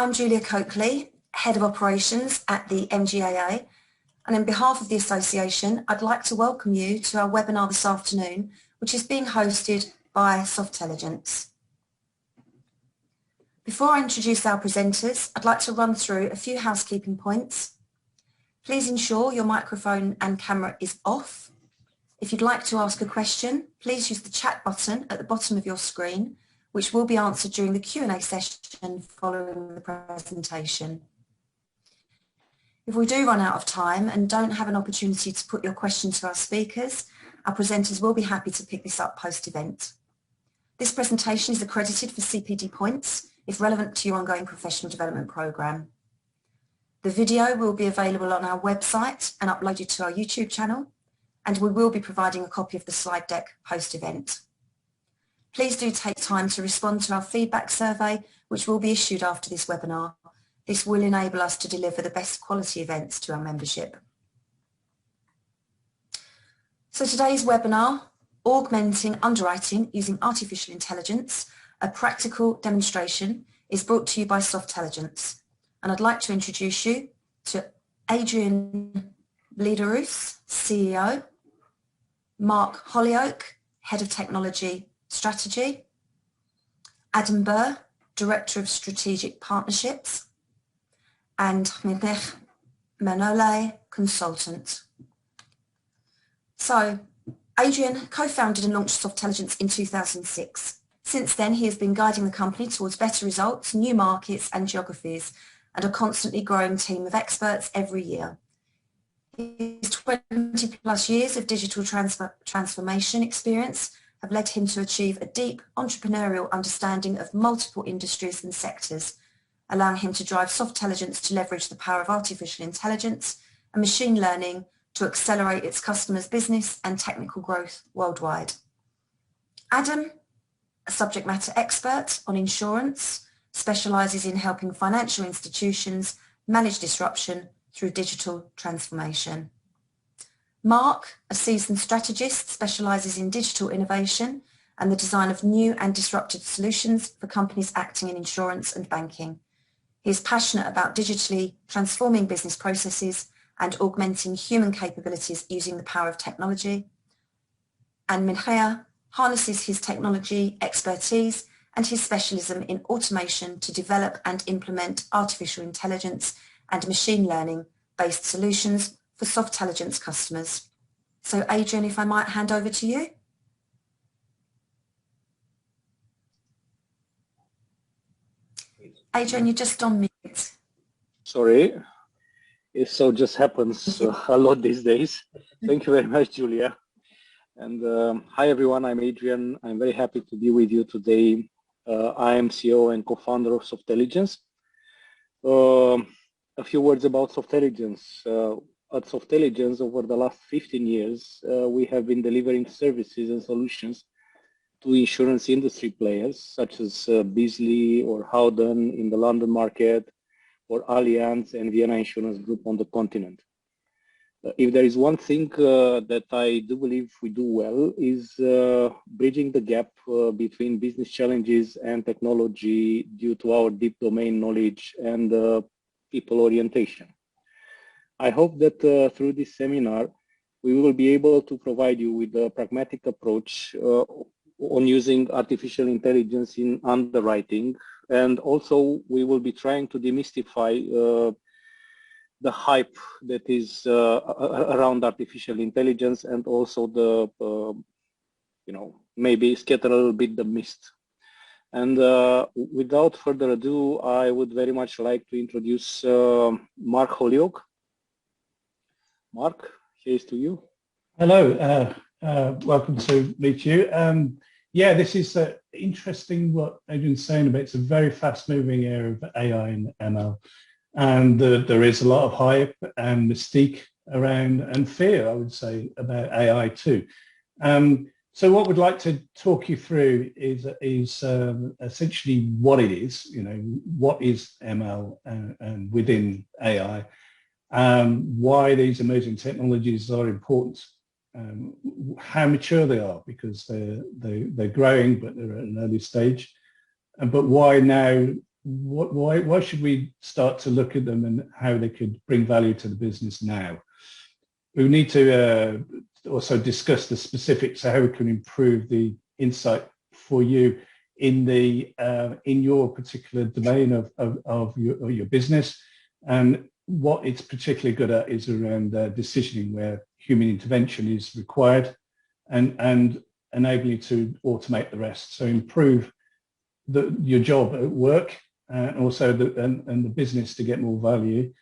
I'm Julia Coakley, Head of Operations at the MGAA, and on behalf of the Association, I'd like to welcome you to our webinar this afternoon, which is being hosted by Softelligence. Before I introduce our presenters, I'd like to run through a few housekeeping points. Please ensure your microphone and camera is off. If you'd like to ask a question, please use the chat button at the bottom of your screen, which will be answered during the Q&A session following the presentation. If we do run out of time and don't have an opportunity to put your question to our speakers, our presenters will be happy to pick this up post-event. This presentation is accredited for CPD points if relevant to your ongoing professional development programme. The video will be available on our website and uploaded to our YouTube channel, and we will be providing a copy of the slide deck post-event. Please do take time to respond to our feedback survey, which will be issued after this webinar. This will enable us to deliver the best quality events to our membership. So today's webinar, Augmenting Underwriting Using Artificial Intelligence, a practical demonstration, is brought to you by Softelligence. And I'd like to introduce you to Adrian CEO, Mark Hollyoak, Head of Technology Strategy, Adam Burr, Director of Strategic Partnerships, and Minech Manole, Consultant. So, Adrian co-founded and launched Softelligence in 2006. Since then, he has been guiding the company towards better results, new markets and geographies, and a constantly growing team of experts every year. His 20 plus years of digital transformation experience have led him to achieve a deep entrepreneurial understanding of multiple industries and sectors, allowing him to drive Softelligence to leverage the power of artificial intelligence and machine learning to accelerate its customers' business and technical growth worldwide. Adam, a subject matter expert on insurance, specialises in helping financial institutions manage disruption through digital transformation. Mark, a seasoned strategist, specialises in digital innovation and the design of new and disruptive solutions for companies acting in insurance and banking. He is passionate about digitally transforming business processes and augmenting human capabilities using the power of technology. And Minchea harnesses his technology expertise and his specialism in automation to develop and implement artificial intelligence and machine learning-based solutions for Softelligence customers. So Adrian, if I might hand over to you. Adrian, you're just on mute. Sorry, it so just happens a lot these days. Thank you very much, Julia. And hi everyone, I'm Adrian. I'm very happy to be with you today. I am CEO and co-founder of Softelligence. A few words about Softelligence. At Softelligence, over the last 15 years, we have been delivering services and solutions to insurance industry players such as Beazley or Howden in the London market, or Allianz and Vienna Insurance Group on the continent. If there is one thing that I do believe we do well is bridging the gap between business challenges and technology due to our deep domain knowledge and people orientation. I hope that through this seminar, we will be able to provide you with a pragmatic approach on using artificial intelligence in underwriting, and also we will be trying to demystify the hype that is around artificial intelligence, and also the, maybe scatter a little bit the mist. And without further ado, I would very much like to introduce Mark Hollyoak. Mark, here's to you. Hello, welcome to meet you. Yeah, this is interesting what Adrian's saying about. It's a very fast-moving area of AI and ML, and there is a lot of hype and mystique around, and fear, I would say, about AI too. So what we'd like to talk you through is essentially what it is. What is ML and within AI, why these emerging technologies are important, how mature they are, because they're growing, but they're at an early stage, but why now why should we start to look at them and how they could bring value to the business now? We need to also discuss the specifics of how we can improve the insight for you in your particular domain of your business, and what it's particularly good at is around decisioning, where human intervention is required, and enable you to automate the rest. So improve your job at work, and also the business to get more value.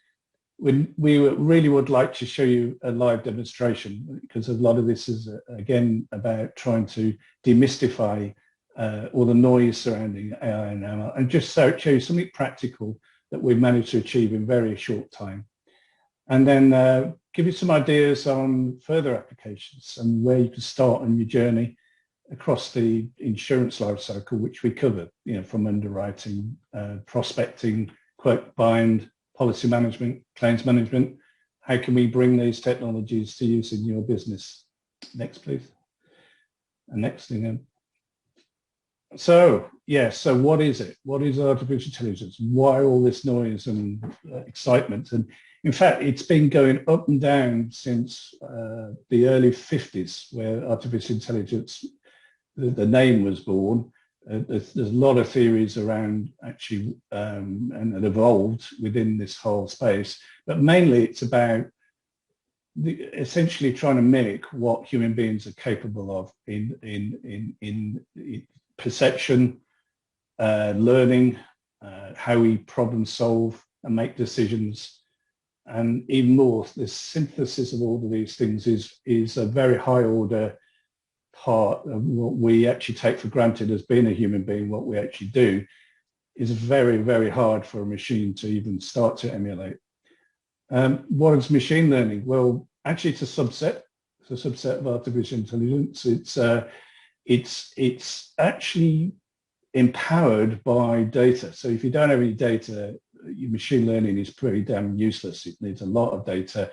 We really would like to show you a live demonstration, because a lot of this is again about trying to demystify all the noise surrounding AI and ML, and just show you something practical that we've managed to achieve in very short time. And then give you some ideas on further applications and where you can start on your journey across the insurance life cycle, which we cover, from underwriting, prospecting, quote bind, policy management, claims management. How can we bring these technologies to use in your business? Next, please. And next thing then. So what is it? What is artificial intelligence? Why all this noise and excitement? And in fact, it's been going up and down since the early 50s, where artificial intelligence, the name was born. There's a lot of theories around actually and evolved within this whole space, but mainly it's about essentially trying to mimic what human beings are capable of in perception, learning, how we problem solve and make decisions, and even more, the synthesis of all of these things is a very high order part of what we actually take for granted as being a human being. What we actually do is very, very hard for a machine to even start to emulate. What is machine learning? Well, actually it's a subset. It's a subset of artificial intelligence. It's actually empowered by data. So if you don't have any data, your machine learning is pretty damn useless. It needs a lot of data.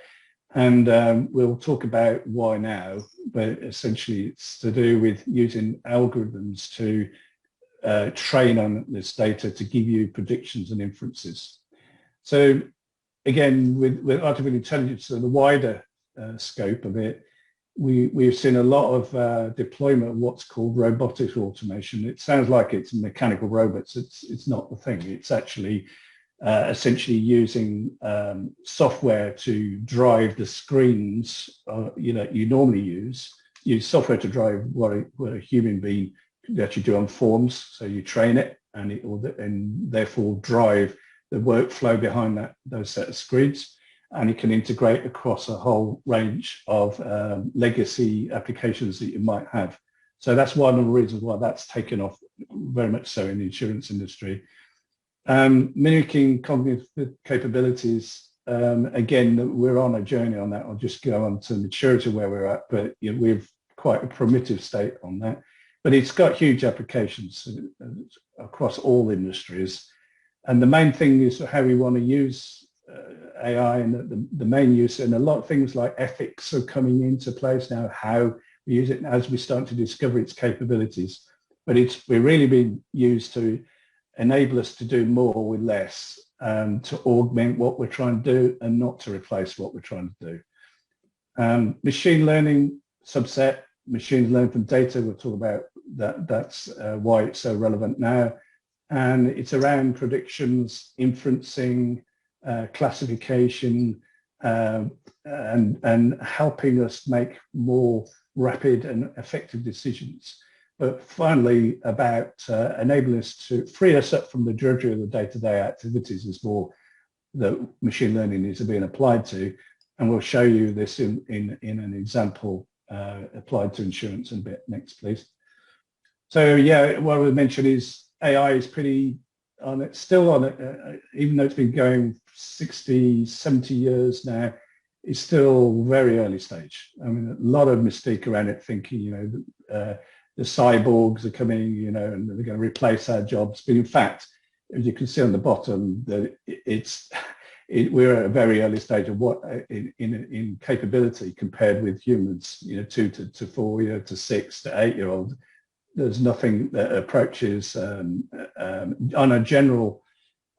And we'll talk about why now, but essentially it's to do with using algorithms to train on this data to give you predictions and inferences. So again, with artificial intelligence and the wider scope of it, we've seen a lot of deployment of what's called robotic automation. It sounds like it's mechanical robots. It's not the thing. It's actually essentially using software to drive the screens you normally use software to drive what a human being could actually do on forms. So you train it, and it will and therefore drive the workflow behind those set of screens, and it can integrate across a whole range of legacy applications that you might have. So that's one of the reasons why that's taken off very much so in the insurance industry. Mimicking cognitive capabilities, again, we're on a journey on that. I'll just go on to maturity where we're at, but we're quite a primitive state on that. But it's got huge applications across all industries. And the main thing is how we want to use AI, and the main use, and a lot of things like ethics are coming into place now, how we use it as we start to discover its capabilities. But we're really being used to enable us to do more with less, to augment what we're trying to do and not to replace what we're trying to do. Machine learning subset, machines learn from data. We'll talk about that. That's why it's so relevant now. And it's around predictions, inferencing, classification, and helping us make more rapid and effective decisions. But finally, about enabling us to free us up from the drudgery of the day-to-day activities is more that machine learning is being applied to. And we'll show you this in an example applied to insurance in a bit. Next, please. So yeah, what we mentioned is AI is pretty on it, still on it, even though it's been going 60, 70 years now, it's still very early stage. I mean, a lot of mystique around it, thinking, the cyborgs are coming, and they're going to replace our jobs. But in fact, as you can see on the bottom, that we're at a very early stage of what in capability compared with humans, 2 to 4 to 6 to 8-year-old. There's nothing that approaches on a general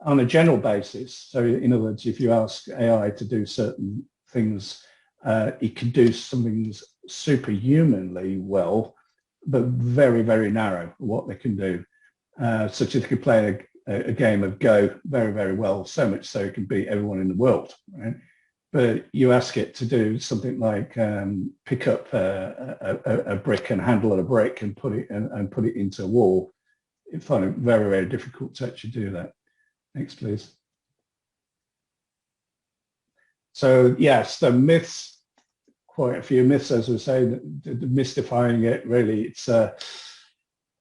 on a general basis. So in other words, if you ask AI to do certain things, it can do some things superhumanly well, but very, very narrow what they can do. Such as they could play a game of Go very, very well, so much so it can beat everyone in the world, right? But you ask it to do something like pick up a brick and handle a brick and put it into a wall. You find it very, very difficult to actually do that. Next, please. So yes, the myths, quite a few myths, as we say, mystifying it really.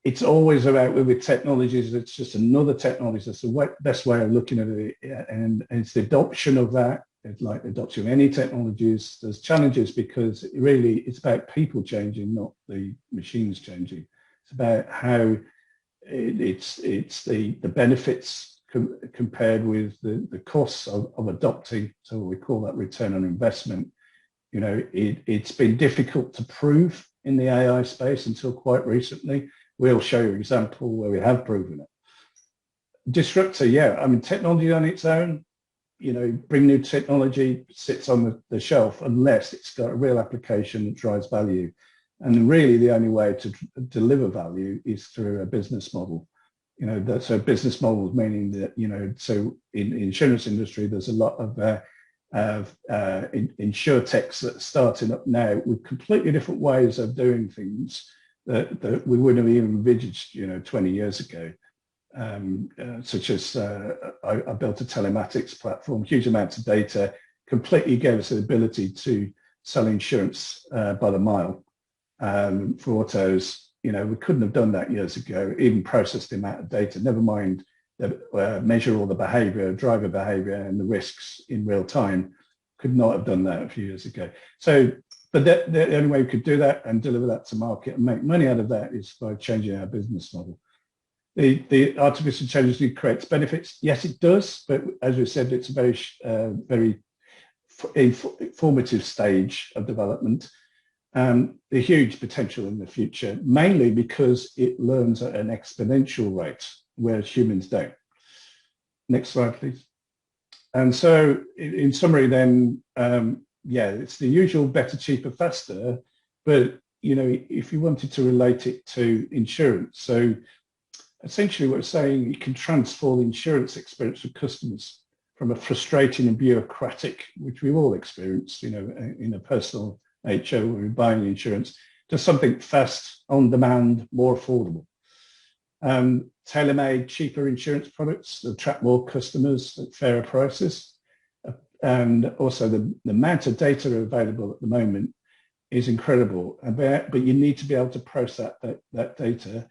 It's always about with technologies. It's just another technology. That's the best way of looking at it, and it's the adoption of that. It's like the adoption of any technologies. There's challenges because really it's about people changing, not the machines changing. It's about how it's the benefits compared with the costs of adopting. So we call that return on investment. You know, it's been difficult to prove in the AI space until quite recently. We'll show you an example where we have proven it. Disruptor, yeah. I mean, technology on its own, you know, bring new technology, sits on the shelf unless it's got a real application that drives value. And really the only way to deliver value is through a business model. You know, that's a business model, meaning that, you know, so in the insurance industry, there's a lot of insurtechs that are starting up now with completely different ways of doing things that we wouldn't have even envisaged, you know, 20 years ago. Such as I built a telematics platform, huge amounts of data, completely gave us the ability to sell insurance by the mile for autos. You know, we couldn't have done that years ago, even process the amount of data, never mind measure all the behavior, driver behavior and the risks in real time. Could not have done that a few years ago. So, but the only way we could do that and deliver that to market and make money out of that is by changing our business model. The artificial intelligence creates benefits. Yes, it does. But as we said, it's a very formative stage of development. The huge potential in the future, mainly because it learns at an exponential rate, whereas humans don't. Next slide, please. And so in summary then, yeah, it's the usual better, cheaper, faster. But, you know, if you wanted to relate it to insurance, so essentially what we're saying, it can transform the insurance experience for customers from a frustrating and bureaucratic, which we've all experienced, you know, in a personal nature when we're buying insurance, to something fast, on demand, more affordable. Tailor-made, cheaper insurance products that attract more customers at fairer prices. And also the amount of data available at the moment is incredible, but you need to be able to process that data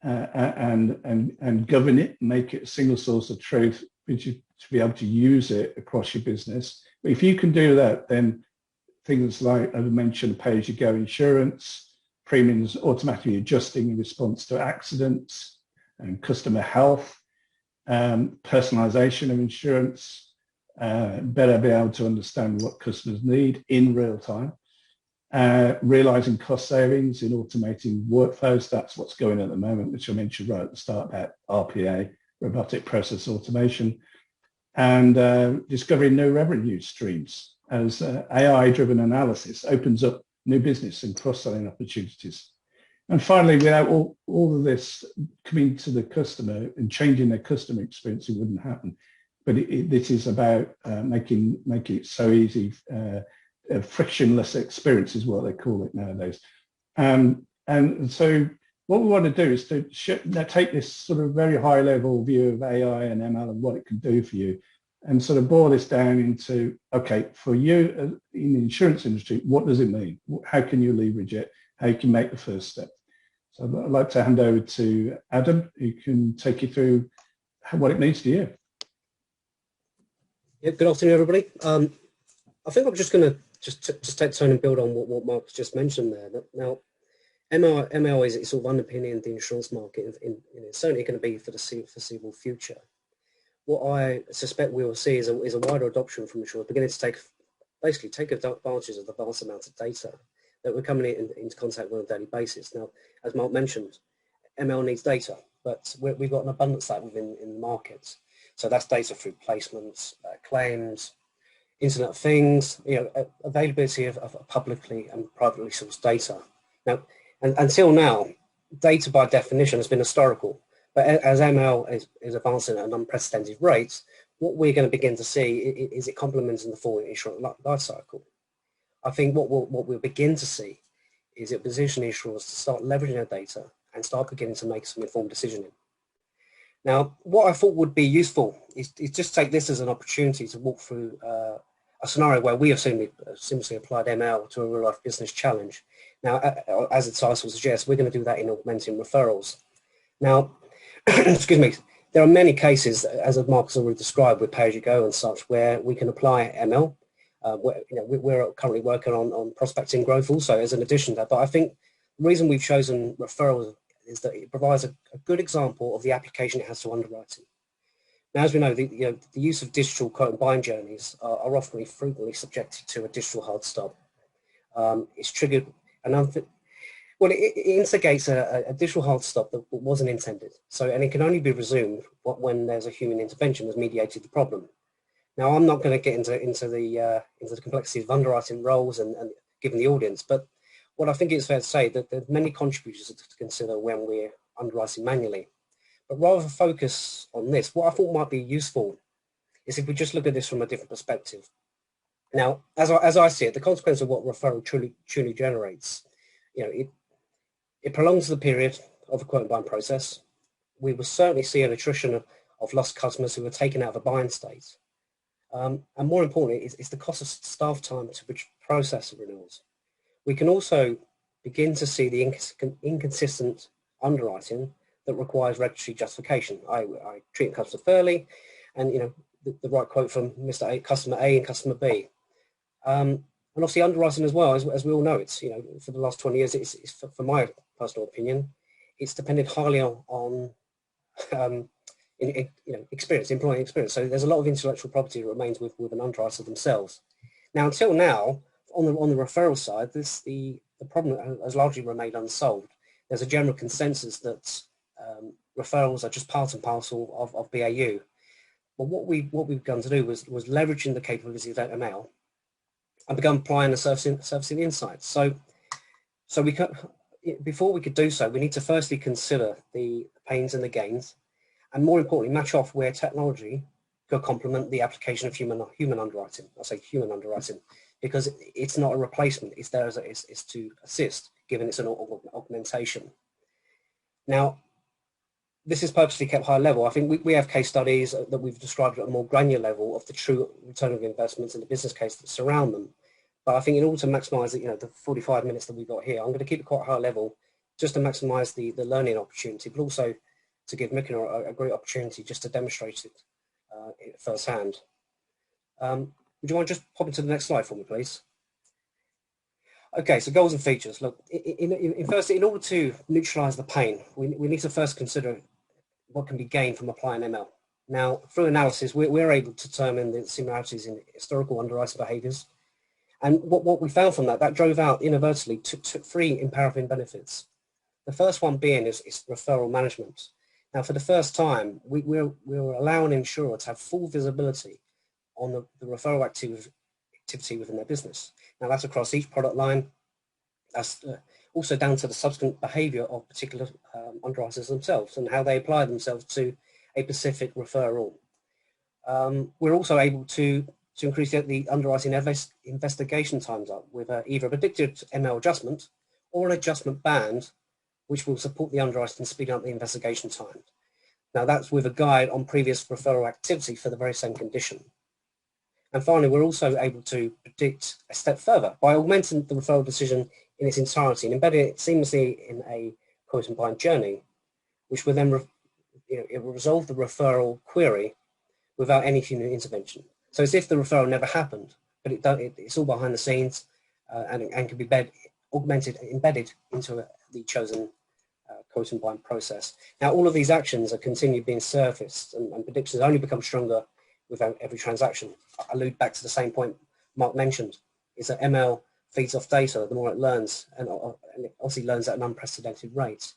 and govern it, make it a single source of truth, to be able to use it across your business. But if you can do that, then things like, as I mentioned, pay-as-you-go insurance, premiums automatically adjusting in response to accidents and customer health, personalization of insurance, better be able to understand what customers need in real time, realizing cost savings in automating workflows. That's what's going on at the moment, which I mentioned right at the start about RPA, robotic process automation, and discovering new revenue streams as AI-driven analysis opens up new business and cross-selling opportunities. And finally, without all of this coming to the customer and changing their customer experience, it wouldn't happen. But this is about making it so easy, a frictionless experience is what they call it nowadays. And so what we want to do is to take this sort of very high level view of AI and ML and what it can do for you, and sort of boil this down into, okay, for you in the insurance industry, what does it mean? How can you leverage it? How you can make the first step? So I'd like to hand over to Adam, who can take you through what it means to you. Yeah, good afternoon, everybody. I think I'm just going to just take turn and build on what Mark's just mentioned there. Now, ML is sort of underpinning the insurance market, and it's certainly going to be for the foreseeable future. What I suspect we will see is a wider adoption from insurers beginning to take advantage of the vast amounts of data that we're coming into contact with on a daily basis. Now, as Mark mentioned, ML needs data, but we've got an abundance of that within the markets. So that's data through placements, claims, Internet of Things, availability of publicly and privately sourced data. Now, and until now, data by definition has been historical, but as ML is advancing at an unprecedented rate, what we're going to begin to see is it complementing the full insurance life cycle. I think what we'll begin to see is it position insurers to start leveraging their data and start beginning to make some informed decisioning. Now, what I thought would be useful is just take this as an opportunity to walk through a scenario where we have simply applied ML to a real-life business challenge. Now, as the title suggests, we're going to do that in augmenting referrals. Now, excuse me, there are many cases, as Mark has already described, with pay-as-you-go and such, where we can apply ML. We're currently working on prospecting growth also as an addition to that. But I think the reason we've chosen referrals is that it provides a good example of the application it has to underwriting. Now, as we know, the use of digital quote and bind journeys are often frequently subjected to a digital hard stop. It's triggered it instigates a digital hard stop that wasn't intended. So, and it can only be resumed when there's a human intervention that's mediated the problem. Now, I'm not going to get into the complexity of underwriting roles and given the audience, but what I think it's fair to say that there's many contributors to consider when we're underwriting manually. But rather than focus on this, what I thought might be useful is if we just look at this from a different perspective. Now, as I see it, the consequence of what referral truly generates, it prolongs the period of a quote and bind process. We will certainly see an attrition of lost customers who are taken out of a bind state. And more importantly, it's the cost of staff time to process the renewals. We can also begin to see the inconsistent underwriting that requires regulatory justification. I treat a customer fairly, and the right quote from Mr. A, customer A and customer B. And obviously underwriting as well, as we all know, it's for the last 20 years, it's for my personal opinion, it's depended highly on experience, employee experience. So there's a lot of intellectual property that remains with an underwriter themselves. Now, until now, on the referral side, the problem has largely remained unsolved. There's a general consensus that referrals are just part and parcel of BAU. But what we've begun to do was leveraging the capability of ML and begun applying the surfacing insights. So before we could do so, we need to firstly consider the pains and the gains, and more importantly, match off where technology could complement the application of human underwriting. I say human underwriting because it's not a replacement. It's there it's to assist, given it's an augmentation. Now, this is purposely kept high level. I think we have case studies that we've described at a more granular level of the true return of investments and the business case that surround them. But I think in order to maximise the 45 minutes that we've got here, I'm going to keep it quite high level just to maximise the learning opportunity, but also to give Mick a great opportunity just to demonstrate it firsthand. Would you mind just popping to the next slide for me, please? Okay, so goals and features. Look, in order to neutralise the pain, we need to first consider what can be gained from applying ML. Now, through analysis, we're able to determine the similarities in historical underwriting behaviours. And what we found from that drove out inadvertently to 3 imperative benefits. The first one being is referral management. Now, for the first time, we're allowing an insurer to have full visibility on the referral activity within their business. Now, that's across each product line. That's also down to the subsequent behaviour of particular underwriters themselves and how they apply themselves to a specific referral. We're also able to increase the underwriting investigation times up with either a predicted ML adjustment or an adjustment band, which will support the underwriting and speed up the investigation time. Now, that's with a guide on previous referral activity for the very same condition. And finally, we're also able to predict a step further by augmenting the referral decision in its entirety and embedding it seamlessly in a quote and bind journey, which will then it will resolve the referral query without any human intervention. So it's if the referral never happened, but it's all behind the scenes and can be embedded into the chosen quote and bind process. Now, all of these actions are continued being surfaced and predictions only become stronger with every transaction. I allude back to the same point Mark mentioned, is that ML feeds off data the more it learns, and it obviously learns at an unprecedented rate.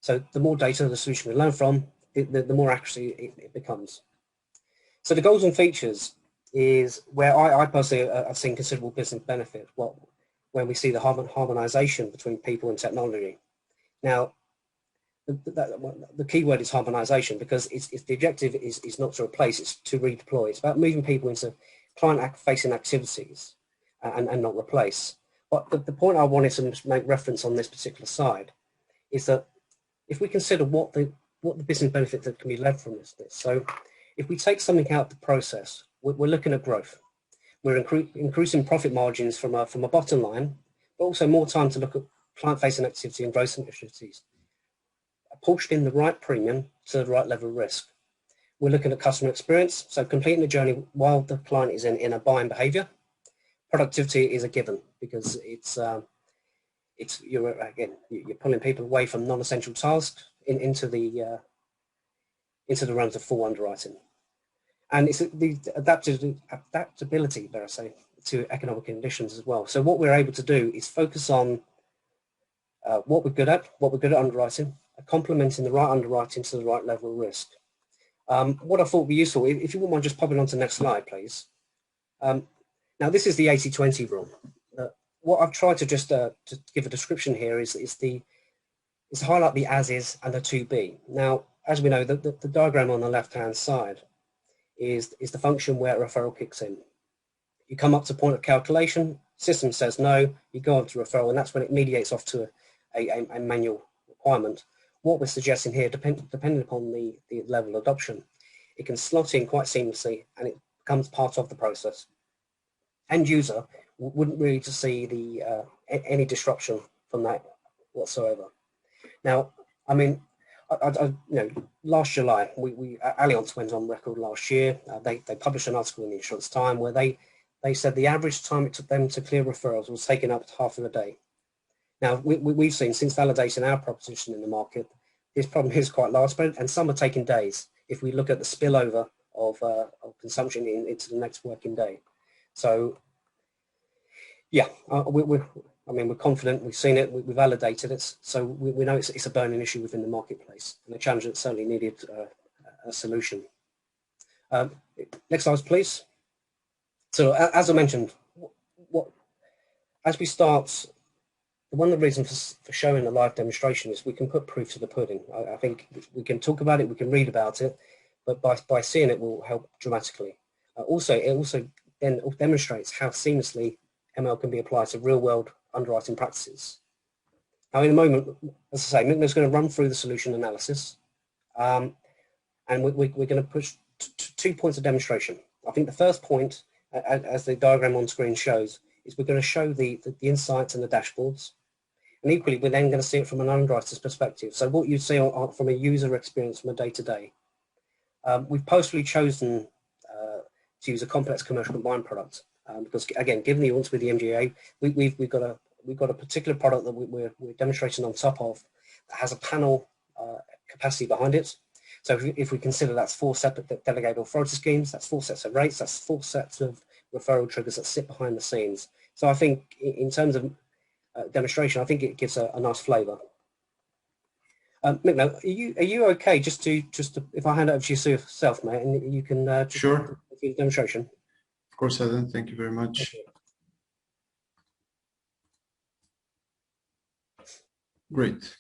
So the more data the solution can learn from, the more accuracy it becomes. So the goals and features is where I personally have seen considerable business benefit when we see the harmonization between people and technology. Now, the key word is harmonization, because it's the objective is not to replace, it's to redeploy. It's about moving people into client-facing activities and not replace. But the point I wanted to make reference on this particular slide is that if we consider what the business benefit that can be led from this, so if we take something out of the process, we're looking at growth. We're increasing profit margins from a bottom line, but also more time to look at client-facing activity and growth initiatives, apportioning the right premium to the right level of risk. We're looking at customer experience, so completing the journey while the client is in a buying behavior. Productivity is a given, because you're pulling people away from non-essential tasks into the realms of full underwriting. And it's the adaptability, dare I say, to economic conditions as well. So what we're able to do is focus on what we're good at underwriting, complementing the right underwriting to the right level of risk. What I thought would be useful, if you wouldn't mind just popping on to the next slide, please. Now, this is the 80-20 rule. What I've tried to just to give a description here is to highlight the as is and the to be. Now, as we know, the diagram on the left-hand side is the function where a referral kicks in. You come up to point of calculation, system says no, you go on to referral, and that's when it mediates off to a manual requirement. What we're suggesting here, depending upon the level of adoption, it can slot in quite seamlessly and it becomes part of the process. End user wouldn't really to see any disruption from that whatsoever. Now, I mean, last July, Allianz went on record last year. They published an article in the Insurance Time where they said the average time it took them to clear referrals was taken up to half of a day. Now, we've seen since validating our proposition in the market, this problem is quite widespread, and some are taking days if we look at the spillover of consumption into the next working day. So, yeah, we're confident, we've seen it, we validated it, so we know it's a burning issue within the marketplace, and a challenge that certainly needed a solution. Next slide, please. So, as I mentioned, as we start, one of the reasons for showing a live demonstration is we can put proof to the pudding. I think we can talk about it, we can read about it, but by seeing it will help dramatically. It also then demonstrates how seamlessly ML can be applied to real-world underwriting practices. Now, in a moment, as I say, Mickner's going to run through the solution analysis, and we're going to push 2 points of demonstration. I think the first point, as the diagram on screen shows, is we're going to show the insights and the dashboards. And equally, we're then going to see it from an underwriter's perspective. So what you see from a user experience from a day-to-day. We've purposely chosen to use a complex commercial combined product because, again, given the audience with the MGA, we've got a particular product that we're demonstrating on top of that has a panel capacity behind it. So if we consider that's 4 separate delegated authority schemes, that's 4 sets of rates, that's 4 sets of referral triggers that sit behind the scenes. So I think in terms of demonstration, I think it gives a nice flavour. Mick, are you okay just to if I hand it over to yourself, mate, and you can just sure do the demonstration? Of course, Adam. Thank you very much. Great.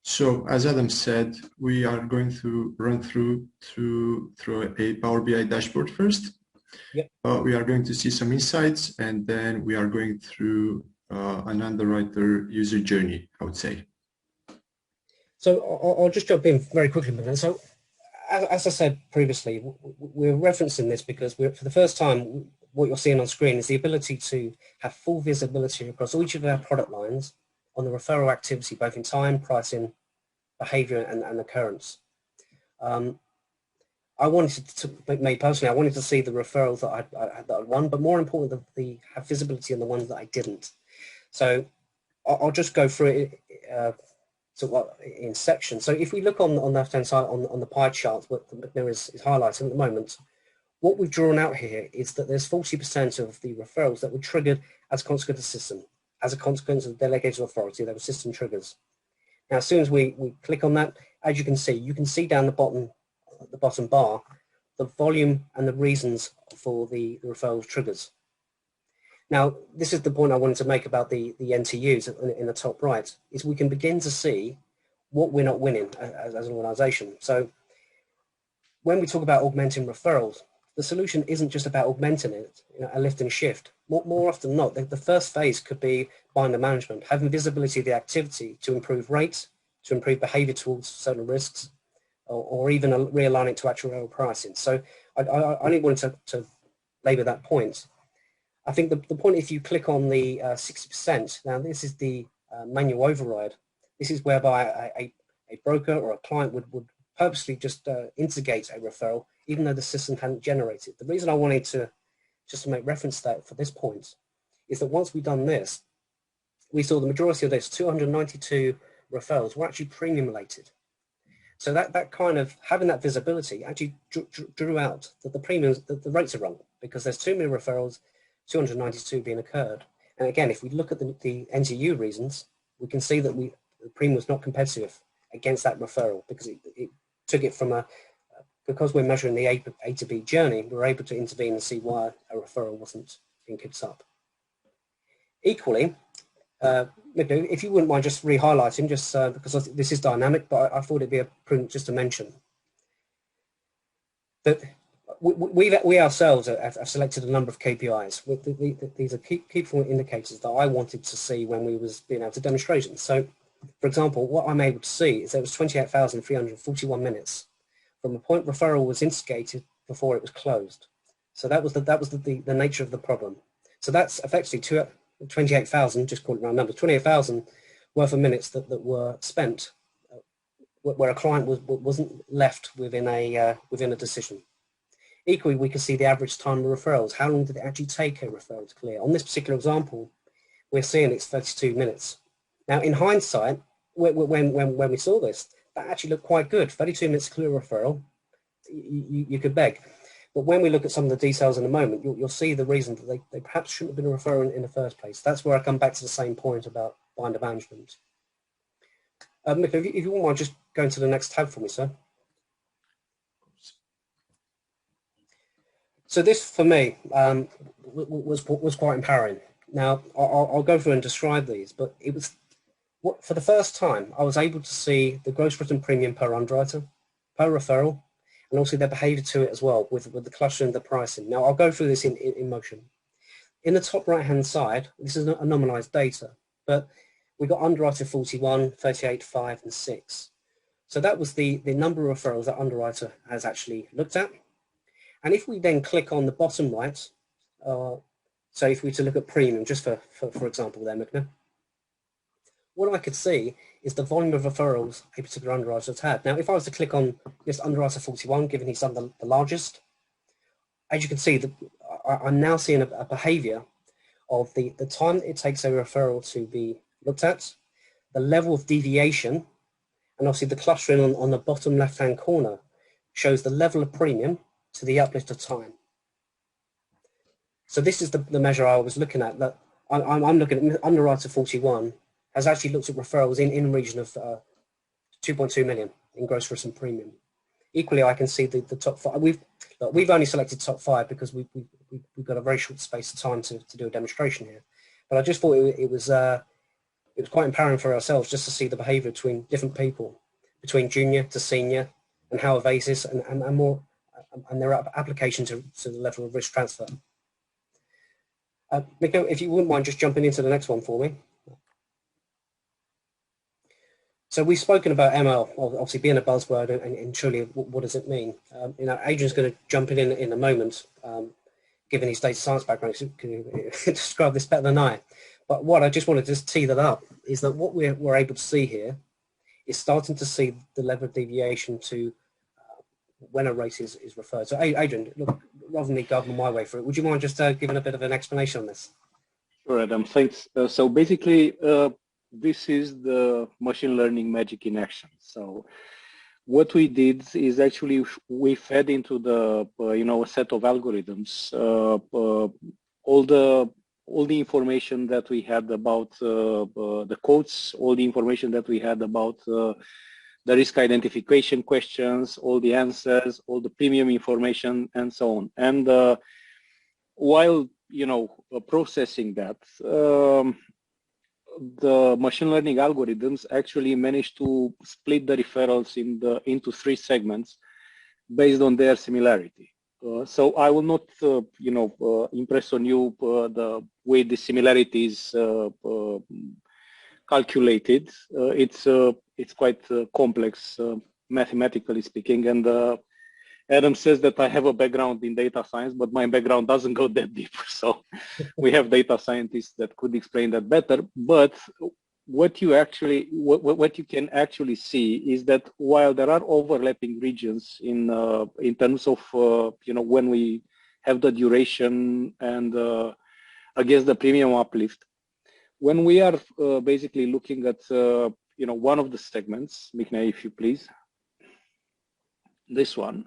So, as Adam said, we are going to run through a Power BI dashboard first. Yep. We are going to see some insights, and then we are going through an underwriter user journey, I would say. So I'll just jump in very quickly, Mick. So, as I said previously, we're referencing this because for the first time, what you're seeing on screen is the ability to have full visibility across each of our product lines on the referral activity, both in time, pricing, behaviour, and occurrence. I wanted to, me personally, I wanted to see the referrals that I'd won, but more importantly, have visibility on the ones that I didn't. So I'll just go through it in sections. So if we look on the left-hand side on the pie chart, what there is highlighting at the moment, what we've drawn out here is that there's 40% of the referrals that were triggered as a consequence of the system, as a consequence of delegated authority. There were system triggers. Now, as soon as we click on that, as you can see down the bottom bar, the volume and the reasons for the referral triggers. Now, this is the point I wanted to make about the NTUs in the top right, is we can begin to see what we're not winning as an organization. So when we talk about augmenting referrals, the solution isn't just about augmenting it, a lift and shift. More often than not, the first phase could be binder management, having visibility of the activity to improve rates, to improve behavior towards certain risks, or even realign it to actuarial pricing. So I only wanted to labour that point. I think the point, if you click on the 60%, now this is the manual override. This is whereby a broker or a client would purposely just instigate a referral, even though the system hadn't generated. The reason I wanted to just to make reference to that for this point is that once we've done this, we saw the majority of this, 292 referrals, were actually premium related. So that kind of having that visibility actually drew out that the premiums, that the rates are wrong, because there's too many referrals, 292 being occurred. And again, if we look at the NTU reasons, we can see that the premium was not competitive against that referral, because it took it from because we're measuring the A to B journey, we're able to intervene and see why a referral wasn't being picked up. Equally, if you wouldn't mind just re-highlighting, just because this is dynamic, but I thought it'd be prudent just to mention that we ourselves have selected a number of KPIs. These are key performance indicators that I wanted to see when we was being able to demonstrate them. So, for example, what I'm able to see is there was 28,341 minutes from the point referral was instigated before it was closed. So that was the nature of the problem. So that's effectively 28,000, just call it round numbers, 28,000 worth of minutes that were spent where a client wasn't left within a decision. Equally, we can see the average time of referrals. How long did it actually take a referral to clear? On this particular example, we're seeing it's 32 minutes. Now, in hindsight, when we saw this, that actually looked quite good. 32 minutes to clear a referral, you could beg. But when we look at some of the details in a moment, you'll see the reason that they perhaps shouldn't have been a referral in the first place. That's where I come back to the same point about binder management. Mick, if you wouldn't mind just going to the next tab for me, sir. So this, for me, was quite empowering. Now, I'll go through and describe these, but it was, for the first time, I was able to see the gross written premium per underwriter, per referral, and also their behavior to it as well, with the cluster and the pricing. Now, I'll go through this in motion. In the top right-hand side, this is anonymized data, but we got underwriter 41, 38, 5, and 6. So that was the number of referrals that underwriter has actually looked at. And if we then click on the bottom right, so if we were to look at premium, just for example there, Mikna, what I could see is the volume of referrals a particular underwriter has had. Now, if I was to click on just underwriter 41, given he's done the largest, as you can see, I'm now seeing a behavior of the time that it takes a referral to be looked at, the level of deviation, and obviously the clustering on the bottom left-hand corner shows the level of premium to the uplift of time. So this is the measure I was looking at. That I'm looking at underwriter 41 has actually looked at referrals in the region of 2.2 million in gross written premium. Equally, I can see the top five. We've only selected top five because we've got a very short space of time to do a demonstration here. But I just thought it was quite empowering for ourselves just to see the behaviour between different people, between junior to senior, and how evasive and more, and their application to the level of risk transfer. Nico, if you wouldn't mind just jumping into the next one for me. So we've spoken about ML, obviously being a buzzword, and truly, what does it mean? Adrian's going to jump in a moment, given his data science background, so can describe this better than I. But what I just wanted to just tee that up is that what we're able to see here is starting to see the level of deviation to when a rate is referred. So Adrian, look, rather than me going my way through it, would you mind just giving a bit of an explanation on this? Sure, Adam, thanks. So basically, this is the machine learning magic in action. So what we did is actually we fed into the a set of algorithms all the information that we had about the quotes, all the information that we had about the risk identification questions, all the answers, all the premium information, and so on. And while processing that, the machine learning algorithms actually managed to split the referrals into 3 segments based on their similarity. So I will not, impress on you the way the similarity is calculated. It's quite complex, mathematically speaking, and Adam says that I have a background in data science, but my background doesn't go that deep. So we have data scientists that could explain that better. But what you can actually see is that while there are overlapping regions in terms of when we have the duration and against the premium uplift, when we are basically looking at one of the segments, Mikna, if you please, this one.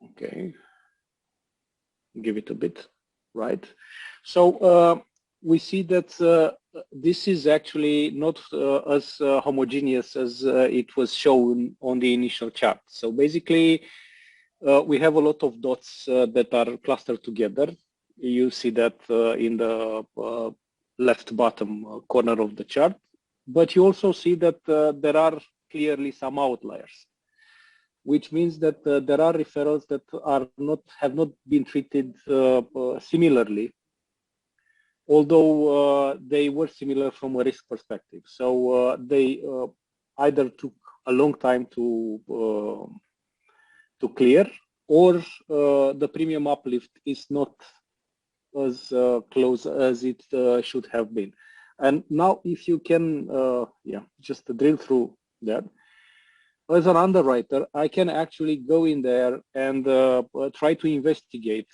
Okay, give it a bit, right? So we see that this is actually not as homogeneous as it was shown on the initial chart. So basically, we have a lot of dots that are clustered together. You see that in the left bottom corner of the chart, but you also see that there are clearly some outliers, which means that there are referrals that have not been treated similarly, although they were similar from a risk perspective. So they either took a long time to clear, or the premium uplift is not as close as it should have been. And now, if you can, just drill through that. As an underwriter, I can actually go in there and try to investigate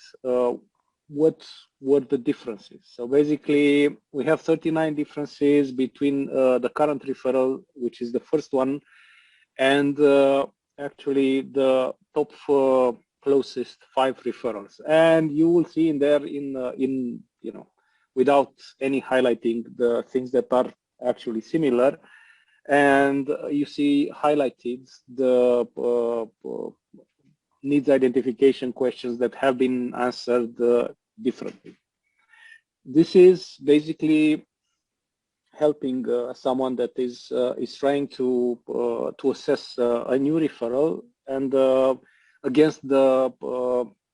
what were the differences. So basically, we have 39 differences between the current referral, which is the first one, and actually the top closest 5 referrals. And you will see in there, without any highlighting, the things that are actually similar. And you see highlighted the needs identification questions that have been answered differently. This is basically helping someone that is trying to assess a new referral and against the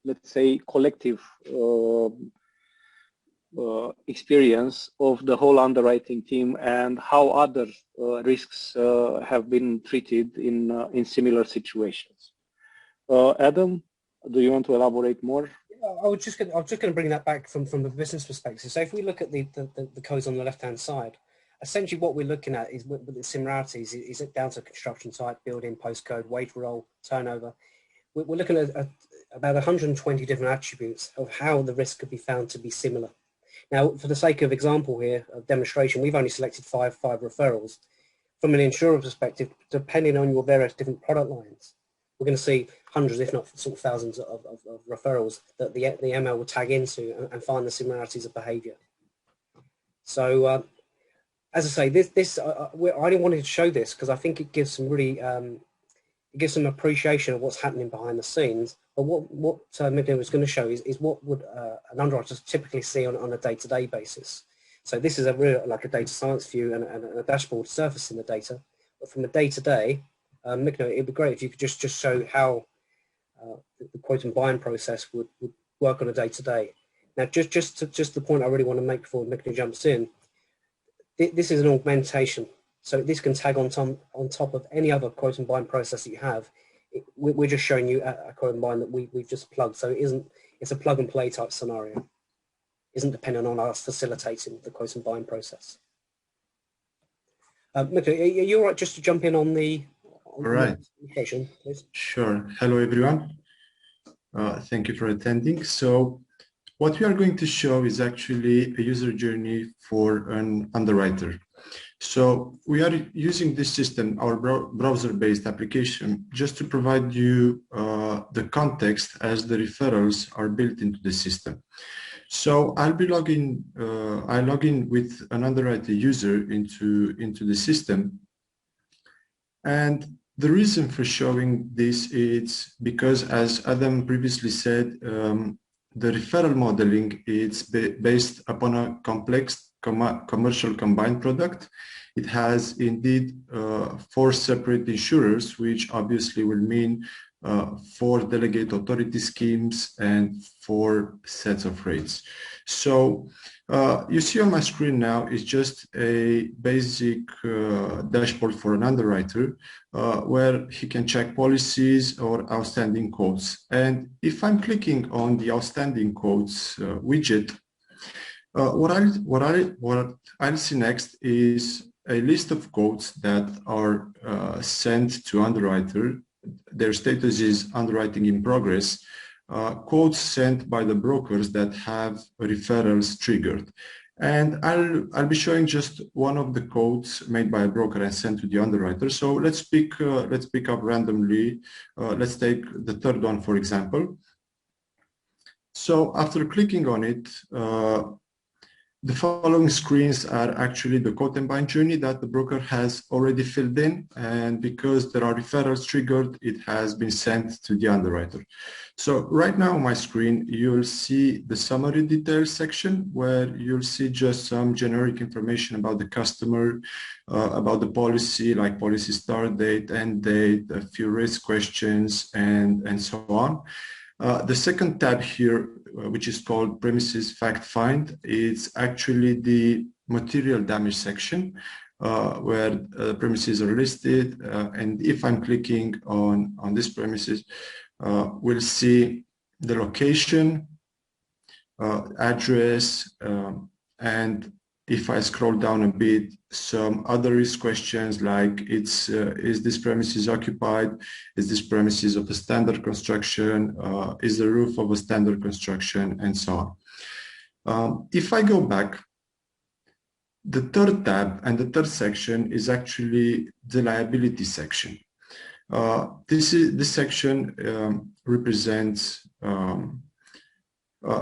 let's say collective experience of the whole underwriting team and how other risks have been treated in similar situations. Adam, do you want to elaborate more? I was just going to bring that back from a business perspective. So if we look at the codes on the left-hand side, essentially what we're looking at is with the similarities is it down to construction type, building, postcode, wage roll, turnover. We're looking at about 120 different attributes of how the risk could be found to be similar. Now, for the sake of example here, of demonstration, we've only selected five referrals. From an insurer perspective, depending on your various different product lines, we're going to see hundreds, if not sort of thousands of referrals that the ML will tag into and find the similarities of behavior. So, as I say, I only wanted to show this because I think it gives some really, it gives some appreciation of what's happening behind the scenes. But what Midnight was going to show is what would an underwriter typically see on a day-to-day basis. So this is a real, like a data science view and a dashboard surfacing the data. But from a day-to-day, it'd be great if you could just show how the quote and buying process would work on a day-to-day. Now, just the point I really want to make before Midnight jumps in, this is an augmentation. So this can tag on top of any other quote and bind process that you have. We're just showing you a quote and bind that we've just plugged. So it's a plug and play type scenario. It isn't dependent on us facilitating the quote and bind process. Mikko, are you all right just to jump in on the presentation, please? Sure. Hello, everyone. Thank you for attending. So what we are going to show is actually a user journey for an underwriter. So we are using this system, our browser-based application, just to provide you the context as the referrals are built into the system. So I'll be logging, I log in with an underwriter user into the system. And the reason for showing this is because, as Adam previously said, the referral modeling is based upon a complex commercial combined product. It has indeed 4 separate insurers, which obviously will mean 4 delegate authority schemes and 4 sets of rates. So you see on my screen now is just a basic dashboard for an underwriter where he can check policies or outstanding quotes. And if I'm clicking on the outstanding quotes widget, what I'll see next is a list of quotes that are sent to underwriter. Their status is underwriting in progress. Quotes sent by the brokers that have referrals triggered. And I'll be showing just one of the quotes made by a broker and sent to the underwriter. So let's pick up randomly. Let's take the third one, for example. So after clicking on it, the following screens are actually the quote and bind journey that the broker has already filled in. And because there are referrals triggered, it has been sent to the underwriter. So right now on my screen, you'll see the summary details section where you'll see just some generic information about the customer, about the policy, like policy start date, end date, a few risk questions, and so on. The second tab here, which is called Premises Fact Find, is actually the material damage section where premises are listed. And if I'm clicking on this premises, we'll see the location, address, and if I scroll down a bit, some other risk questions like is this premises occupied? Is this premises of a standard construction? Is the roof of a standard construction? And so on. If I go back, the third tab and the third section is actually the liability section. This section represents,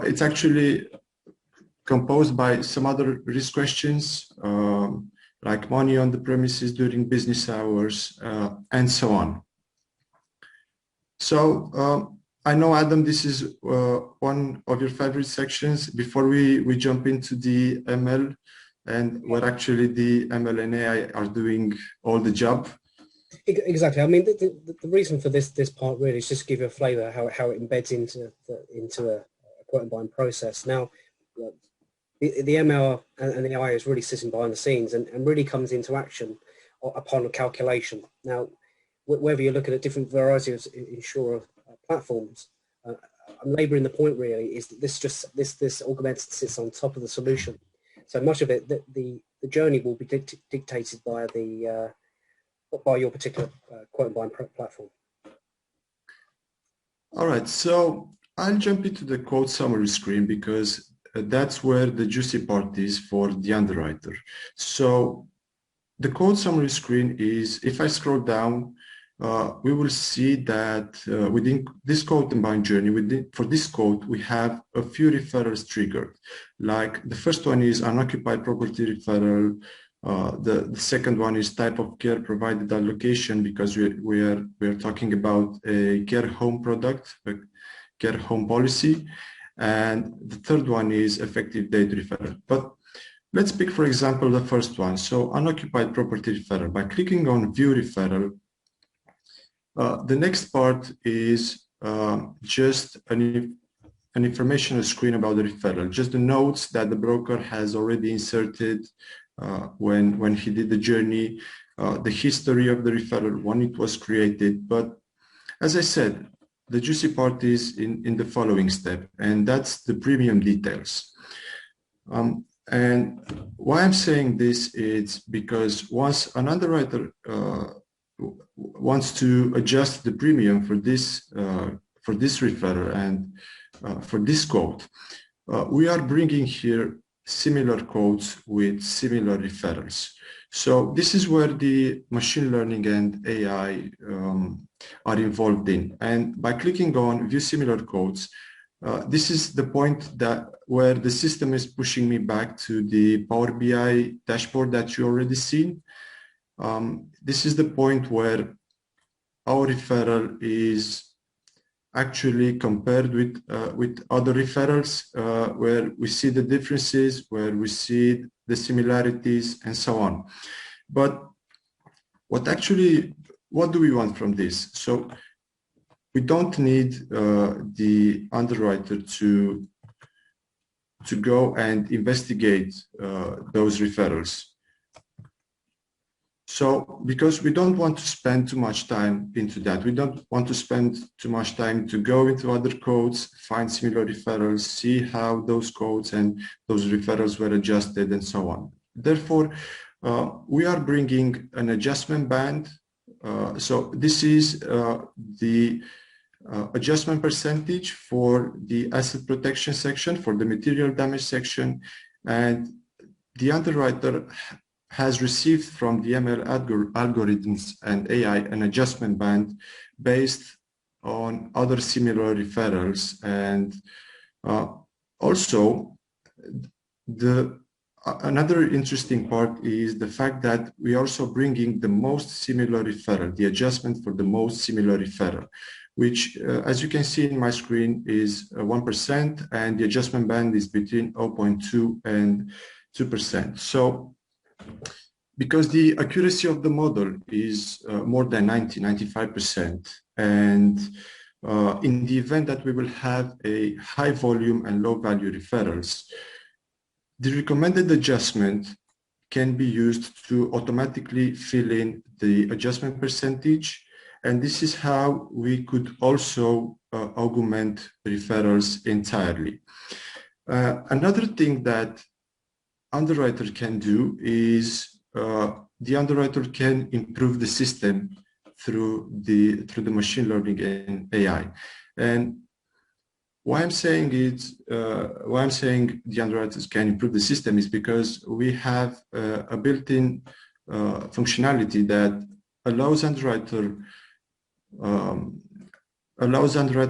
it's actually composed by some other risk questions like money on the premises during business hours and so on. So I know, Adam, this is one of your favorite sections. Before we jump into the ML and where actually the ML and AI are doing all the job. Exactly. I mean, the reason for this part really is just to give you a flavour how it embeds into a quote and bind process. Now, the ML and the AI is really sitting behind the scenes and really comes into action upon a calculation. Now, whether you're looking at different varieties of insurer platforms, I'm labouring the point really is that this augment sits on top of the solution. So much of it, the journey will be dictated by by your particular quote and bind platform. All right, so I'll jump into the quote summary screen because that's where the juicy part is for the underwriter. So the quote summary screen is, if I scroll down, we will see that within this quote and bind journey, for this quote, we have a few referrals triggered. Like the first one is unoccupied property referral. The second one is type of care provided at location, because we are talking about a care home product, a care home policy. And the third one is effective date referral. But let's pick, for example, the first one. So unoccupied property referral. By clicking on view referral, the next part is just an informational screen about the referral, just the notes that the broker has already inserted when he did the journey, the history of the referral, when it was created. But as I said, the juicy part is in the following step, and that's the premium details. And why I'm saying this is because once an underwriter wants to adjust the premium for this referral and for this quote, we are bringing here similar quotes with similar referrals. So this is where the machine learning and AI are involved in. And by clicking on view similar quotes, this is the point where the system is pushing me back to the Power BI dashboard that you already seen. this is the point where our referral is actually compared with other referrals, where we see the differences, where we see the similarities, and so on. But what do we want from this? So we don't need the underwriter to go and investigate those referrals. So because we don't want to spend too much time into that, we don't want to spend too much time to go into other codes, find similar referrals, see how those codes and those referrals were adjusted, and so on. Therefore, we are bringing an adjustment band. So this is the adjustment percentage for the asset protection section, for the material damage section, and the underwriter has received from the ML algorithms and AI an adjustment band based on other similar referrals. And also, another interesting part is the fact that we are also bringing the most similar referral, the adjustment for the most similar referral, which, as you can see in my screen, is 1%, and the adjustment band is between 0.2 and 2%. So, because the accuracy of the model is more than 95%, and in the event that we will have a high volume and low value referrals, the recommended adjustment can be used to automatically fill in the adjustment percentage, and this is how we could also augment referrals entirely. Another thing that underwriter can do is the underwriter can improve the system through the machine learning and AI. And why I'm saying the underwriters can improve the system is because we have a built-in functionality that allows underwriter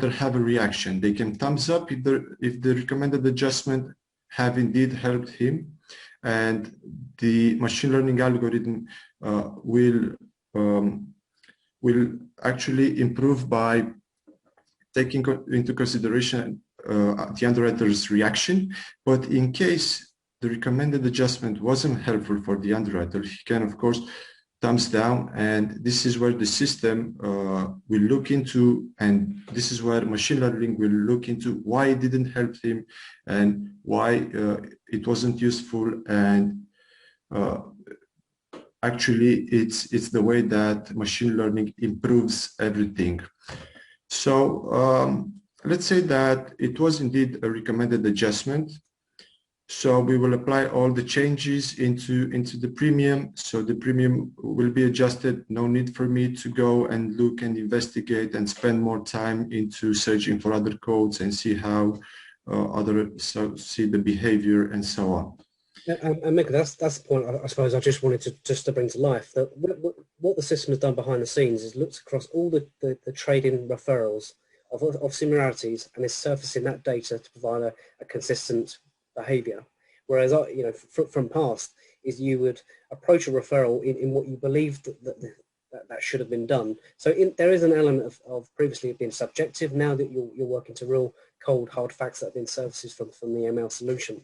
have a reaction. They can thumbs up if the recommended adjustment have indeed helped him, and the machine learning algorithm will actually improve by taking into consideration the underwriter's reaction. But in case the recommended adjustment wasn't helpful for the underwriter, he can, of course, thumbs down, and this is where the system will look into, and this is where machine learning will look into why it didn't help him and why it wasn't useful, and actually it's the way that machine learning improves everything. So let's say that it was indeed a recommended adjustment. So we will apply all the changes into the premium. So the premium will be adjusted. No need for me to go and look and investigate and spend more time into searching for other codes and see how see the behavior and so on. And Mika, that's the point I suppose I just wanted to bring to life. That what the system has done behind the scenes is looked across all the trading referrals of similarities and is surfacing that data to provide a consistent behavior. Whereas, from past is you would approach a referral in what you believed that should have been done. So there is an element of previously it being subjective. Now that you're working to real cold hard facts that have been services from the ML solution.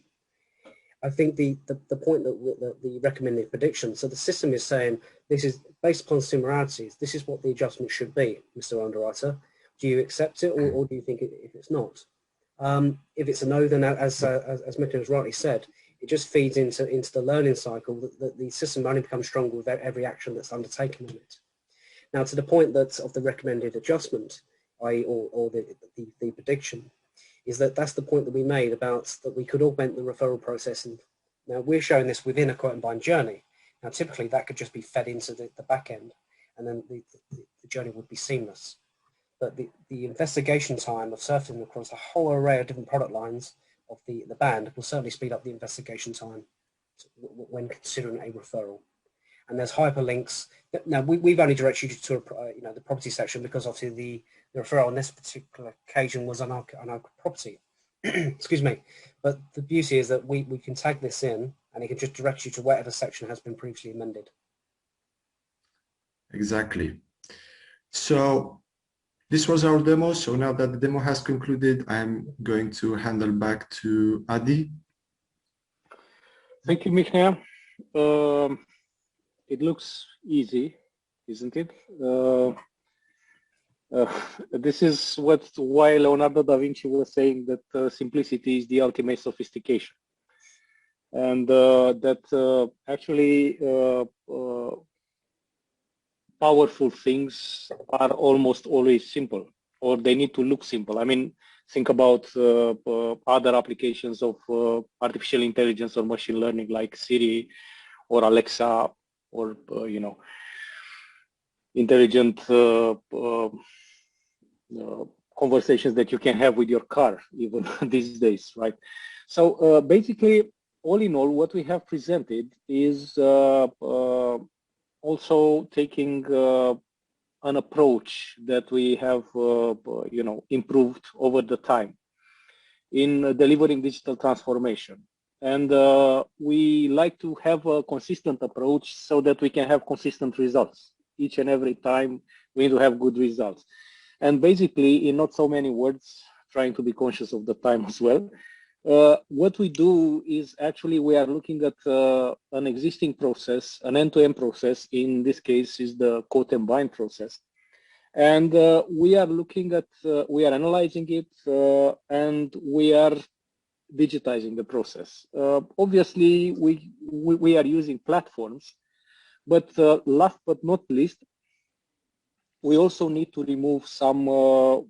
I think the point that the recommended prediction, so the system is saying this is based upon similarities, this is what the adjustment should be, Mr. Underwriter. Do you accept it, or do you think if it's not? If it's a no, then as Mika has rightly said, it just feeds into the learning cycle that the system only becomes stronger with every action that's undertaken on it. Now, to the point that of the recommended adjustment, i.e. or the prediction, is that's the point that we made about that we could augment the referral process. And now we're showing this within a quote and bind journey. Now, typically that could just be fed into the back end, and then the journey would be seamless. But the investigation time of surfing across a whole array of different product lines of the band will certainly speed up the investigation time when considering a referral. And there's hyperlinks. Now we've only directed you to the property section because obviously the referral on this particular occasion was on our property. Excuse me. But the beauty is that we can tag this in, and it can just direct you to whatever section has been previously amended. Exactly. So this was our demo. So now that the demo has concluded, I'm going to handle back to Adi. Thank you, Michael. It looks easy, isn't it? This is why Leonardo da Vinci was saying that simplicity is the ultimate sophistication. And that actually powerful things are almost always simple, or they need to look simple. I mean, think about other applications of artificial intelligence or machine learning like Siri or Alexa or, you know, intelligent conversations that you can have with your car even these days, right? So basically, all in all, what we have presented is also taking an approach that we have, you know, improved over the time in delivering digital transformation. And we like to have a consistent approach so that we can have consistent results. Each and every time we need to have good results. And basically, in not so many words, trying to be conscious of the time as well, what we do is actually we are looking at an existing process, an end-to-end process. In this case is the quote and bind process. And we are looking at, we are analyzing it, and we are digitizing the process. Obviously, we are using platforms, but last but not least, we also need to remove some of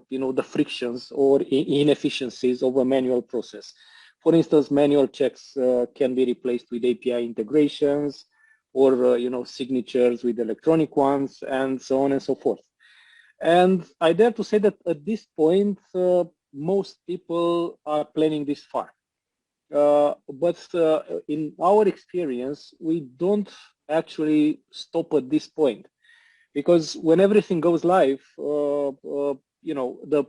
you know, the frictions or inefficiencies of a manual process. For instance, manual checks can be replaced with API integrations, or you know, signatures with electronic ones, and so on and so forth. And I dare to say that at this point, most people are planning this far. But in our experience, we don't actually stop at this point. Because when everything goes live, you know, the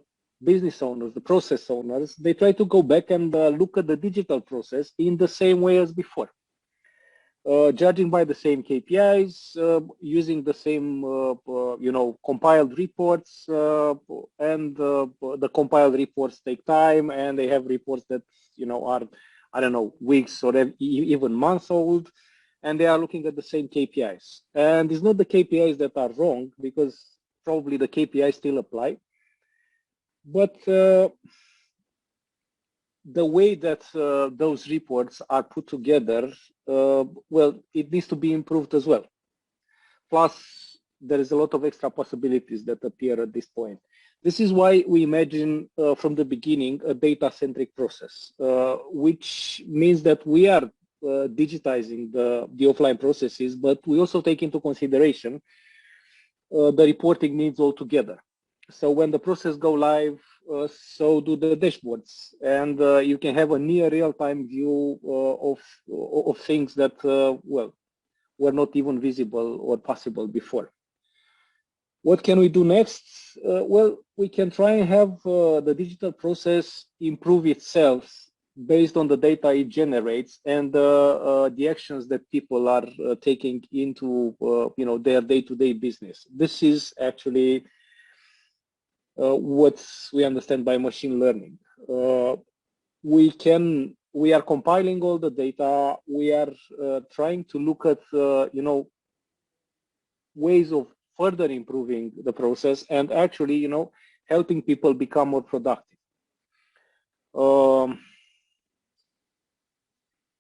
business owners, the process owners, they try to go back and look at the digital process in the same way as before. Judging by the same KPIs, using the same, you know, compiled reports, and the compiled reports take time, and they have reports that, you know, are, I don't know, weeks or even months old. And they are looking at the same KPIs. And it's not the KPIs that are wrong, because probably the KPIs still apply. But the way that those reports are put together, well, it needs to be improved as well. Plus, there is a lot of extra possibilities that appear at this point. This is why we imagine from the beginning a data-centric process, which means that we are digitizing the offline processes, but we also take into consideration the reporting needs altogether. So when the process go live, so do the dashboards, and you can have a near real-time view of things that well, were not even visible or possible before. What can we do next? Well, we can try and have the digital process improve itself based on the data it generates and the actions that people are taking into you know, their day-to-day business. This is actually what we understand by machine learning. We are compiling all the data. We are trying to look at you know, ways of further improving the process and actually, you know, helping people become more productive.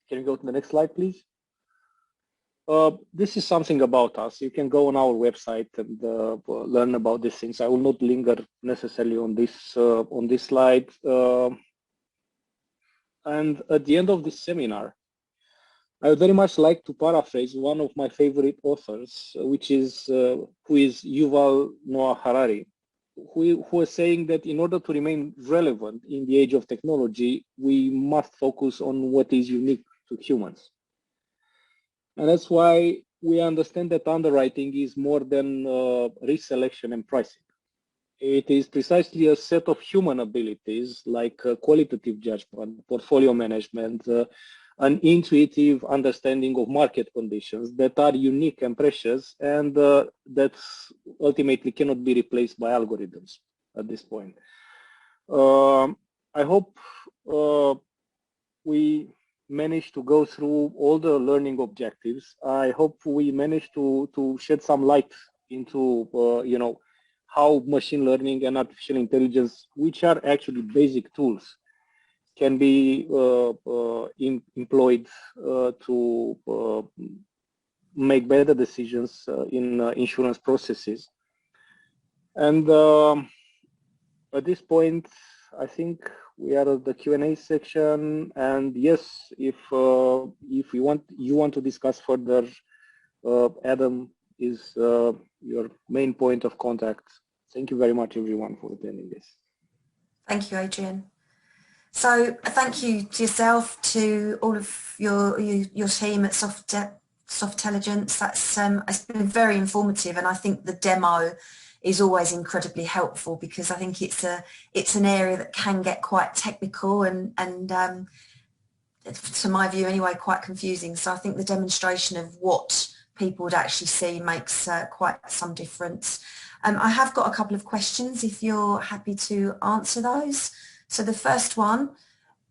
Can you go to the next slide, please? This is something about us. You can go on our website and learn about these things. I will not linger necessarily on this slide. And at the end of this seminar, I would very much like to paraphrase one of my favorite authors, which is who is Yuval Noah Harari, who was saying that in order to remain relevant in the age of technology, we must focus on what is unique to humans. And that's why we understand that underwriting is more than risk selection and pricing. It is precisely a set of human abilities like qualitative judgment, portfolio management, an intuitive understanding of market conditions that are unique and precious, and that ultimately cannot be replaced by algorithms at this point. I hope we managed to go through all the learning objectives. I hope we managed to shed some light into how machine learning and artificial intelligence, which are actually basic tools, can be employed to make better decisions in insurance processes. And at this point, I think we are at the Q&A section. And yes, if you want to discuss further, Adam is your main point of contact. Thank you very much, everyone, for attending this. Thank you, Adrian. So thank you to yourself, to all of your team at Softelligence. It's been very informative, and I think the demo is always incredibly helpful, because I think it's an area that can get quite technical and to my view anyway, quite confusing. So I think the demonstration of what people would actually see makes quite some difference. I have got a couple of questions if you're happy to answer those. So the first one,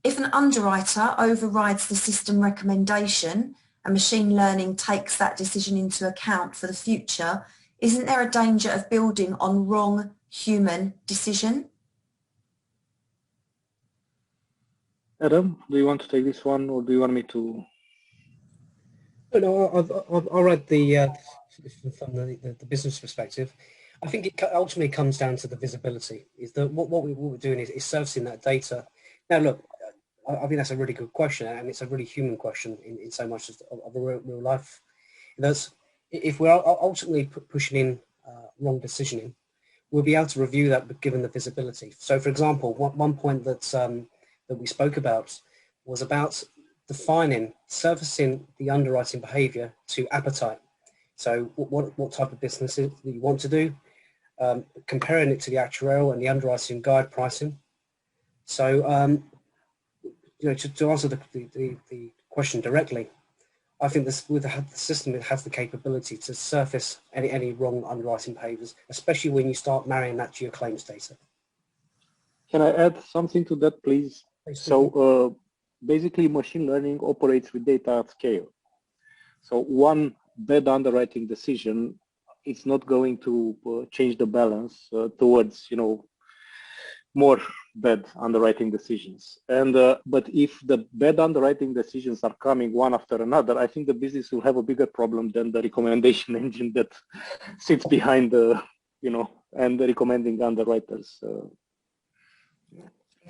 if an underwriter overrides the system recommendation and machine learning takes that decision into account for the future, isn't there a danger of building on wrong human decision? Adam, do you want to take this one, or do you want me to? No, I'll read from the business perspective. I think it ultimately comes down to the visibility. Is that what we're doing is surfacing that data. Now, look, I think that's a really good question, and it's a really human question in so much of a real life. That's if we're ultimately pushing in wrong decisioning, we'll be able to review that given the visibility. So, for example, one point that we spoke about was about surfacing the underwriting behaviour to appetite. So, what type of business that you want to do, comparing it to the actuarial and the underwriting guide pricing. So, to answer the question directly, I think this with the system, it has the capability to surface any wrong underwriting behaviours, especially when you start marrying that to your claims data. Can I add something to that, please? So basically, machine learning operates with data at scale. So one bad underwriting decision, it's not going to change the balance towards more bad underwriting decisions. And but if the bad underwriting decisions are coming one after another, I think the business will have a bigger problem than the recommendation engine that sits behind the and the recommending underwriters.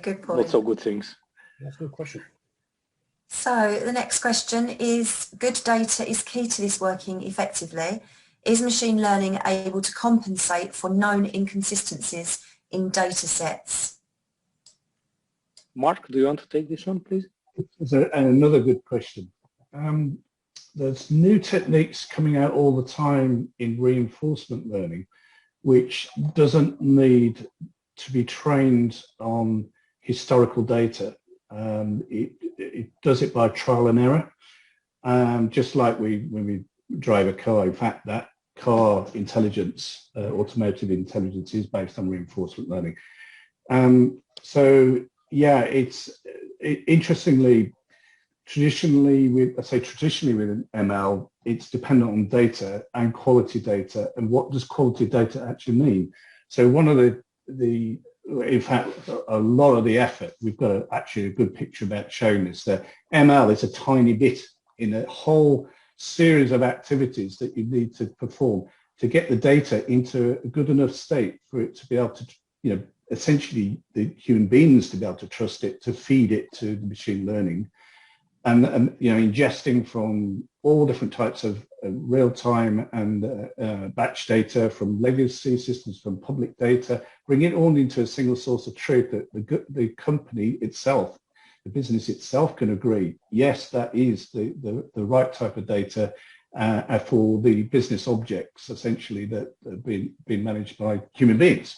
Good point. Not so good things. That's a good question. So the next question is, good data is key to this working effectively. Is machine learning able to compensate for known inconsistencies in data sets? Mark, do you want to take this one, please? Another good question. There's new techniques coming out all the time in reinforcement learning, which doesn't need to be trained on historical data. It does it by trial and error, just like when we drive a car. In fact, that car intelligence, automotive intelligence, is based on reinforcement learning. So yeah, interestingly, traditionally with ML, it's dependent on data and quality data. And what does quality data actually mean? So one of the in fact, a lot of the effort, we've got actually a good picture about showing this, that ML is a tiny bit in a whole series of activities that you need to perform to get the data into a good enough state for it to be able to, essentially the human beings to be able to trust it, to feed it to the machine learning, and ingesting from all different types of real-time and batch data, from legacy systems, from public data, bring it all into a single source of truth that the company itself, the business itself, can agree, yes, that is the right type of data for the business objects, essentially, that have been managed by human beings.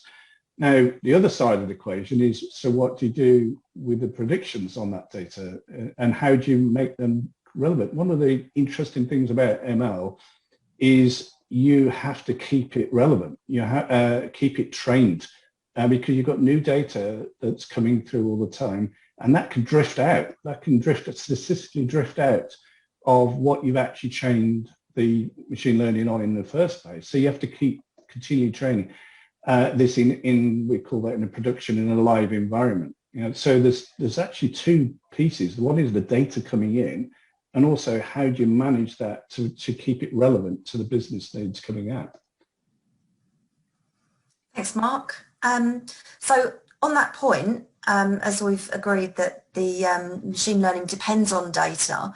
Now, the other side of the equation is, so what do you do with the predictions on that data, and how do you make them relevant? One of the interesting things about ML is you have to keep it relevant. You keep it trained, because you've got new data that's coming through all the time, and that can drift out. That can statistically drift out of what you've actually trained the machine learning on in the first place. So you have to keep continually training this we call that in a production in a live environment. So there's actually two pieces. One is the data coming in, and also how do you manage that to keep it relevant to the business needs coming out. Thanks, Mark. So on that point, as we've agreed that the machine learning depends on data,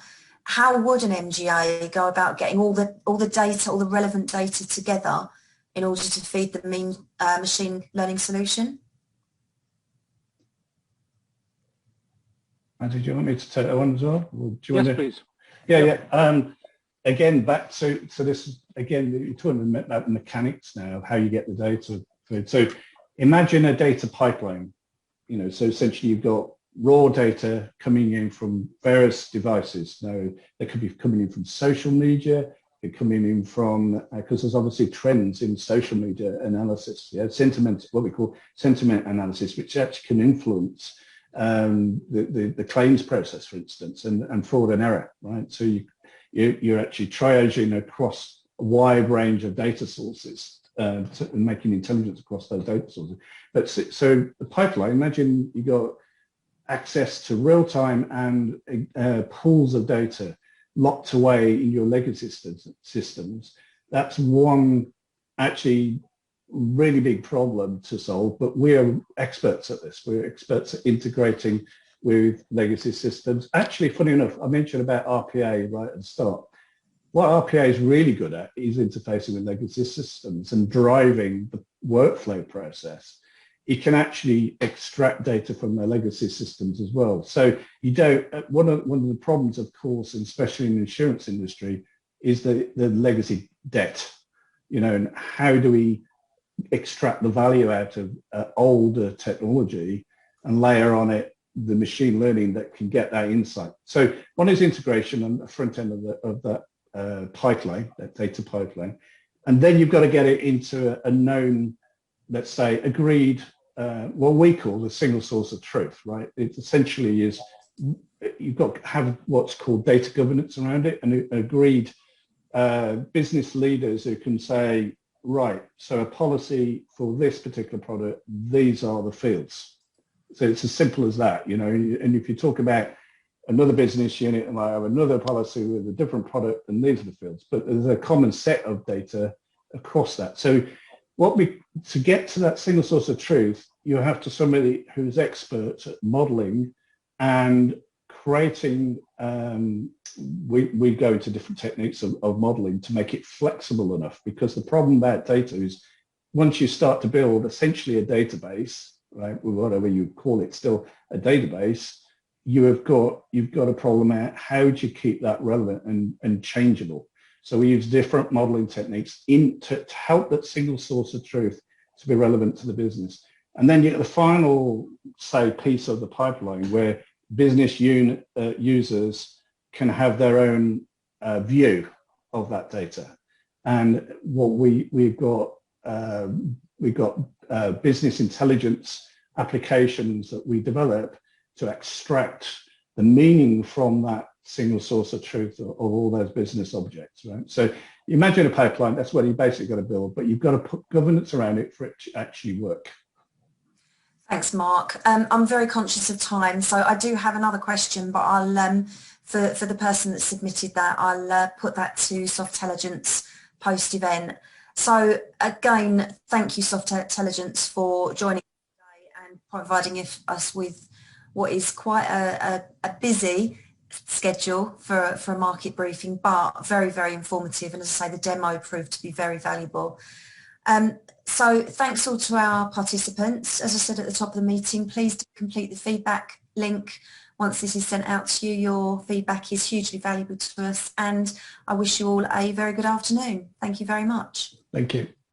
how would an MGA go about getting all the data, all the relevant data together in order to feed the machine learning solution? And did you want me to take that one as well? Or do you Yes, want to... please. Yeah. Again, back to this is, again, you're talking about the mechanics now of how you get the data. So imagine a data pipeline. So essentially you've got raw data coming in from various devices. Now, they could be coming in from social media, they're coming in from, because there's obviously trends in social media analysis, sentiment, what we call sentiment analysis, which actually can influence the claims process, for instance, and fraud and error, right? So you're actually triaging across a wide range of data sources and making intelligence across those data sources. But so the pipeline, imagine you got access to real-time and pools of data locked away in your legacy systems. That's one actually really big problem to solve, but we are experts at this. We're experts at integrating with legacy systems. Actually, funny enough, I mentioned about RPA right at the start. What RPA is really good at is interfacing with legacy systems and driving the workflow process. It can actually extract data from their legacy systems as well. So you don't, one of the problems, of course, and especially in the insurance industry, is the legacy debt, and how do we extract the value out of older technology and layer on it the machine learning that can get that insight. So one is integration on the front end of that pipeline, that data pipeline. And then you've got to get it into a known, let's say, agreed, what we call the single source of truth, right? It essentially is, you've got to have what's called data governance around it, and agreed business leaders who can say, right, so a policy for this particular product, these are the fields. So it's as simple as that, and if you talk about another business unit and I have another policy with a different product, and these are the fields, but there's a common set of data across that. So to get to that single source of truth, you have to somebody who's expert at modeling and creating, we go into different techniques of modeling to make it flexible enough, because the problem about data is once you start to build essentially a database, right, whatever you call it, still a database, you've got a problem at how do you keep that relevant and changeable. So we use different modeling techniques to help that single source of truth to be relevant to the business. And then you get the final, say, piece of the pipeline where business users can have their own view of that data. And what we've got business intelligence applications that we develop to extract the meaning from that single source of truth of all those business objects, right? So imagine a pipeline, that's what you basically got to build, but you've got to put governance around it for it to actually work. Thanks, Mark. I'm very conscious of time, so I do have another question, but I'll, for the person that submitted that, I'll put that to Softelligence post-event. So again, thank you, Softelligence, for joining today and providing us with what is quite a busy schedule for a market briefing, but very, very informative. And as I say, the demo proved to be very valuable. So thanks all to our participants. As I said at the top of the meeting, please complete the feedback link. Once this is sent out to you, your feedback is hugely valuable to us. And I wish you all a very good afternoon. Thank you very much. Thank you.